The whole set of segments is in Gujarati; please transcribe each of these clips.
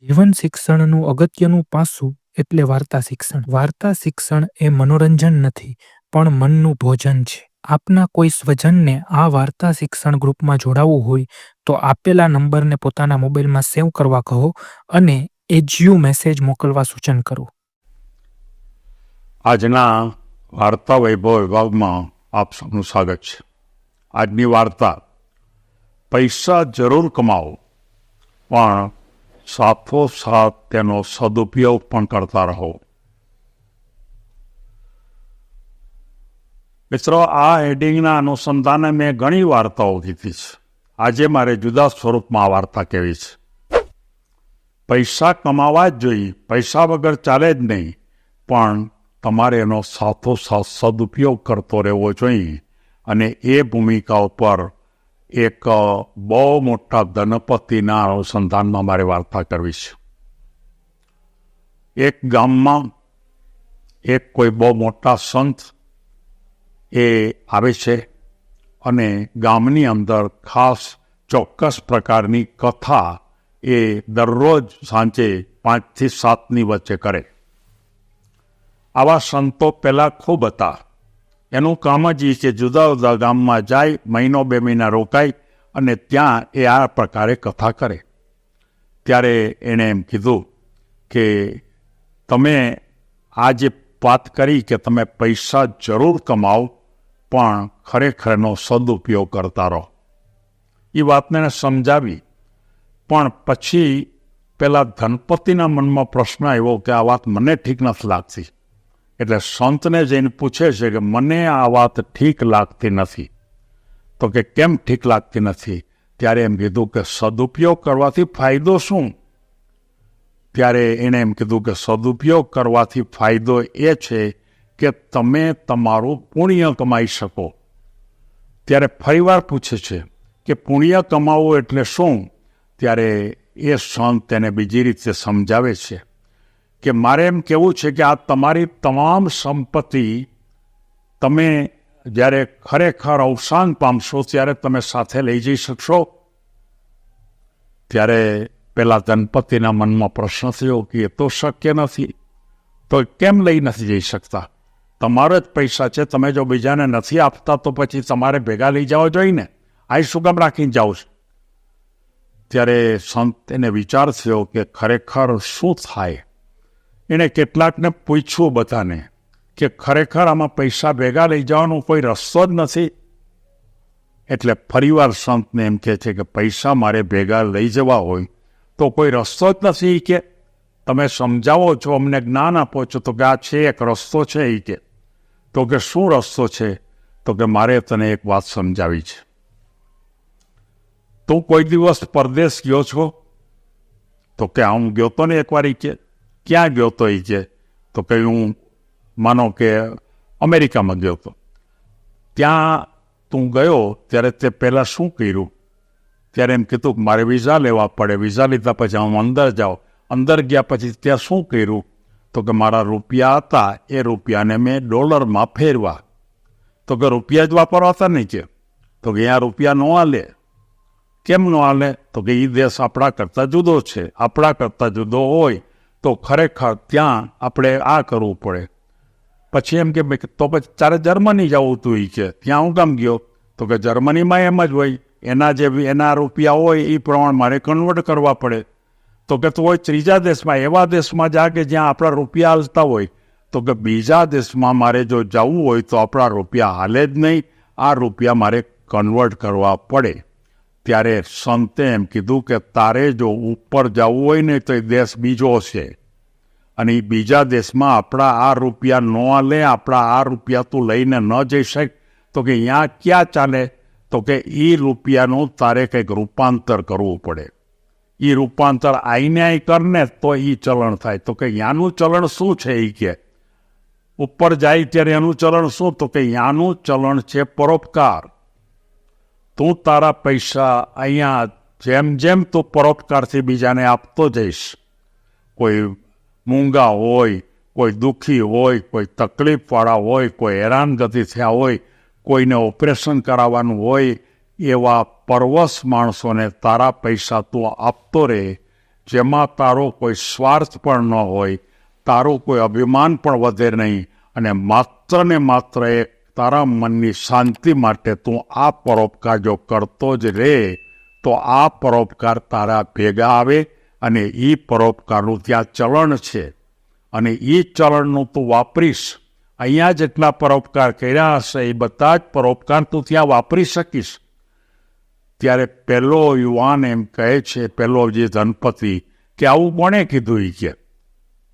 જીવન શિક્ષણનું અગત્યનું પાસું એટલે વાર્તા શિક્ષણ. વાર્તા શિક્ષણ એ મનોરંજન નથી, પણ મનનું ભોજન છે. આપના કોઈ સ્વજનને આ વાર્તા શિક્ષણ ગ્રુપમાં જોડાવવું હોય તો આપેલા નંબરને પોતાના મોબાઈલમાં સેવ કરવા કહો અને એજ્યુ મેસેજ મોકલવા સૂચન કરો. આજના વાર્તા વૈભવ વિભાગમાં આપ સૌનું સ્વાગત છે. આજની વાર્તા, પૈસા જરૂર કમાવો પણ સાથોસાથ તેનો સદુપયોગ પણ કરતા રહો. મિત્રો, આ હેડિંગના અનુસંધાને મેં ઘણી વાર્તાઓ કીધી છે. આજે મારે જુદા સ્વરૂપમાં આ વાર્તા કહેવી છે. પૈસા કમાવા જ જોઈએ, પૈસા વગર ચાલે જ નહીં, પણ તમારે એનો સાથોસાથ સદુપયોગ કરતો રહેવો જોઈએ. અને એ ભૂમિકા ઉપર એક બહુ મોટા ધનપતિના અનુસંધાનમાં મારે વાર્તા કરવી છે. એક ગામમાં એક કોઈ બહુ મોટા સંત એ આવે છે અને ગામની અંદર ખાસ ચોક્કસ પ્રકારની કથા એ દરરોજ સાંજે 5 થી 7ની વચ્ચે કરે. આવા સંતો પહેલાં ખૂબ હતા. એનું કામ જ એ છે, જુદા જુદા ગામમાં જાય, મહિનો 2 મહિના રોકાય અને ત્યાં એ આ પ્રકારે કથા કરે. ત્યારે એણે એમ કીધું કે તમે આ જે વાત કરી કે તમે પૈસા જરૂર કમાઓ પણ ખરેખર એનો સદુપયોગ કરતા રહો, એ વાતને એને સમજાવી. પણ પછી પેલા ધનપતિના મનમાં પ્રશ્ન આવ્યો કે આ વાત મને ઠીક નથી લાગતી. એટલે સંતને જઈને પૂછે છે કે મને આ વાત ઠીક લાગતી નથી. તો કે કેમ ઠીક લાગતી નથી? ત્યારે એમ કીધું કે સદુપયોગ કરવાથી ફાયદો શું? ત્યારે એણે એમ કીધું કે સદુપયોગ કરવાથી ફાયદો એ છે કે તમે તમારું પુણ્ય કમાઈ શકો. ત્યારે ફરીવાર પૂછે છે કે પુણ્ય કમાવવું એટલે શું? ત્યારે એ સંત તેને બીજી રીતે સમજાવે છે કે મારે એમ કહેવું છે કે આ તમારી તમામ સંપત્તિ તમે જ્યારે ખરેખર અવસાન પામશો ત્યારે તમે સાથે લઈ જઈ શકશો. ત્યારે પેલા ધનપતિના મનમાં પ્રશ્ન થયો કે એ તો શક્ય નથી. તો કેમ લઈ નથી જઈ શકતા? તમારો જ પૈસા છે, તમે જો બીજાને નથી આપતા તો પછી તમારે ભેગા લઈ જવા જોઈએ ને. આ શું કામ રાખીને જાઓ છો? ત્યારે સંત એને વિચાર થયો કે ખરેખર શું થાય. એણે કેટલાકને પૂછ્યું બધાને કે ખરેખર આમાં પૈસા ભેગા લઈ જવાનો કોઈ રસ્તો જ નથી. એટલે ફરીવાર સંતને એમ કહે છે કે પૈસા મારે ભેગા લઈ જવા હોય તો કોઈ રસ્તો જ નથી. કે તમે સમજાવો છો, અમને જ્ઞાન આપો છો, તો કે આ છે એક રસ્તો છે. એ કે તો કે શું રસ્તો છે? તો કે મારે તને એક વાત સમજાવી છે. તું કોઈ દિવસ પરદેશ ગયો છો? તો કે હું ગયો તો ને એકવાર. એ કે ક્યાં ગયો તો? એ કે તો કે હું માનો કે અમેરિકામાં ગયો હતો. ત્યાં તું ગયો ત્યારે તે પહેલાં શું કર્યું? ત્યારે એમ કીધું કે મારે વિઝા લેવા પડે. વિઝા લીધા પછી હું અંદર જાઉં. અંદર ગયા પછી ત્યાં શું કર્યું? તો કે મારા રૂપિયા હતા, એ રૂપિયાને મેં ડોલરમાં ફેરવા. તો કે રૂપિયા જ વાપરવા હતા નહીં કે? તો કે અહીંયા રૂપિયા ન હાલે. કેમ ન હાલે? તો કે એ દેશ આપણા કરતાં જુદો છે. આપણા કરતાં જુદો હોય તો ખરેખર ત્યાં આપણે આ કરવું પડે. પછી એમ કે તો પછી તારે જર્મની જવું હતું. એ કે ત્યાં હું કામ ગયો? તો કે જર્મનીમાં એમ જ હોય, એના રૂપિયા હોય એ પ્રમાણે મારે કન્વર્ટ કરવા પડે. તો કે તો હોય ત્રીજા દેશમાં, એવા દેશમાં જા કે જ્યાં આપણા રૂપિયા હાલતા હોય. તો કે બીજા દેશમાં મારે જો જવું હોય તો આપણા રૂપિયા હાલે જ નહીં, આ રૂપિયા મારે કન્વર્ટ કરવા પડે. ત્યારે સંતે એમ કીધું કે તારે જો ઉપર જવું હોય ને તો એ દેશ બીજો છે અને એ બીજા દેશમાં આપણા આ રૂપિયા ન હાલે, આપણા આ રૂપિયા તું લઈને ન જઈ શક. તો કે અહીંયા ક્યાં ચાલે? તો કે એ રૂપિયાનું તારે કંઈક રૂપાંતર કરવું પડે. એ રૂપાંતર આઈને આઈ કરને તો એ ચલણ થાય. તો કે અહીંયાનું ચલણ શું છે? એ કે ઉપર જાય ત્યારે એનું ચલણ શું? તો કે અહીંયાનું ચલણ છે પરોપકાર. તું તારા પૈસા અહીંયા જેમ જેમ તું પરોપકારથી બીજાને આપતો જઈશ, કોઈ મૂંગા હોય, કોઈ દુઃખી હોય, કોઈ તકલીફવાળા હોય, કોઈ હેરાનગતિ થયા હોય, કોઈને ઓપરેશન કરાવવાનું હોય, એવા પરવશ માણસોને તારા પૈસા તું આપતો રહે. જેમાં તારો કોઈ સ્વાર્થ પણ ન હોય, તારું કોઈ અભિમાન પણ વધે નહીં, અને માત્ર ને માત્ર એક તારા મનની શાંતિ માટે તું આ પરોપકાર જો કરતો જ રહે, તો આ પરોપકાર તારા ભેગા આવે, અને એ પરોપકારનું ત્યાં ચલણ છે, અને એ ચલણનું તું વાપરીશ. અહીંયા જેટલા પરોપકાર કર્યા હશે એ બધા જ પરોપકાર તું ત્યાં વાપરી શકીશ. ત્યારે પહેલો યુવાન એમ કહે છે, પહેલો જે ધનપતિ, કે આવું કોણે કીધું? એ કે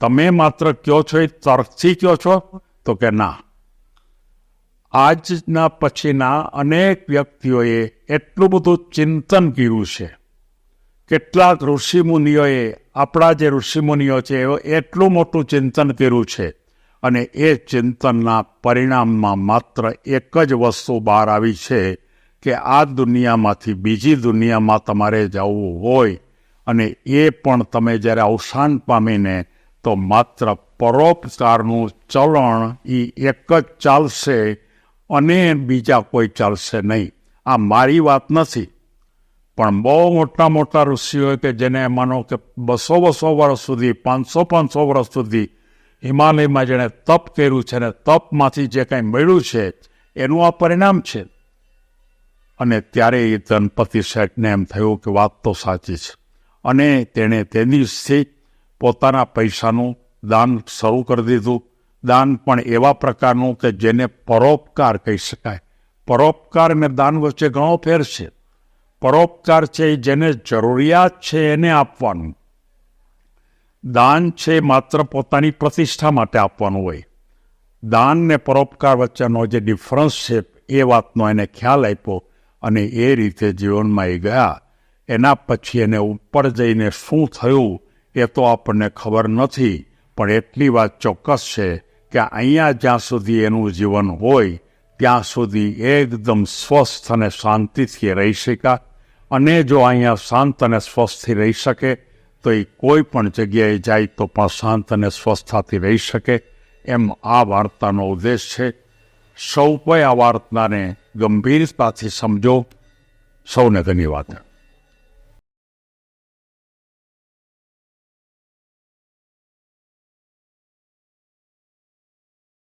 તમે માત્ર કહો છો એ તર્કથી કહો છો? તો કે ના, આજના પછીના અનેક વ્યક્તિઓએ એટલું બધું ચિંતન કર્યું છે. કેટલાક ઋષિમુનિઓએ, આપણા જે ઋષિમુનિઓ છે એટલું મોટું ચિંતન કર્યું છે, અને એ ચિંતનના પરિણામમાં માત્ર એક જ વસ્તુ બહાર આવી છે કે આ દુનિયામાંથી બીજી દુનિયામાં તમારે જવું હોય, અને એ પણ તમે જ્યારે અવસાન પામીને, તો માત્ર પરોપકારનું ચલણ એ એક જ ચાલશે, અને બીજા કોઈ ચાલશે નહીં. આ મારી વાત નથી, પણ બહુ મોટા મોટા ઋષિઓ કે જેને માનો કે 200 વર્ષ સુધી, 500 વર્ષ સુધી હિમાલયમાં જેણે તપ કર્યું છે, ને તપમાંથી જે કંઈ મળ્યું છે એનું આ પરિણામ છે. અને ત્યારે એ ધનપતિ શેઠને એમ થયું કે વાત તો સાચી છે, અને તેણે તે દિવસથી પોતાના પૈસાનું દાન શરૂ કરી દીધું. દાન પણ એવા પ્રકારનું કે જેને પરોપકાર કહી શકાય. પરોપકાર અને દાન વચ્ચે ઘણો ફેર છે. પરોપકાર છે એ જેને જરૂરિયાત છે એને આપવાનું. દાન છે માત્ર પોતાની પ્રતિષ્ઠા માટે આપવાનું હોય. દાન ને પરોપકાર વચ્ચેનો જે ડિફરન્સ છે એ વાતનો એને ખ્યાલ આપ્યો, અને એ રીતે જીવનમાં એ ગયા. એના પછી એને ઉપર જઈને શું થયું એ તો આપણને ખબર નથી, પણ એટલી વાત ચોક્કસ છે કે અહીંયા જ્યાં સુધી એનું જીવન હોય ત્યાં સુધી એકદમ સ્વસ્થ અને શાંતિથી રહી શક્યા. અને જો અહીંયા શાંત અને સ્વસ્થથી રહી શકે, તો એ કોઈ પણ જગ્યાએ જાય તો પણ શાંત અને સ્વસ્થતાથી રહી શકે. એમ આ વાર્તાનો ઉદ્દેશ છે. સૌ કોઈ આ વાર્તાને ગંભીરતાથી સમજો. સૌને ધન્યવાદ.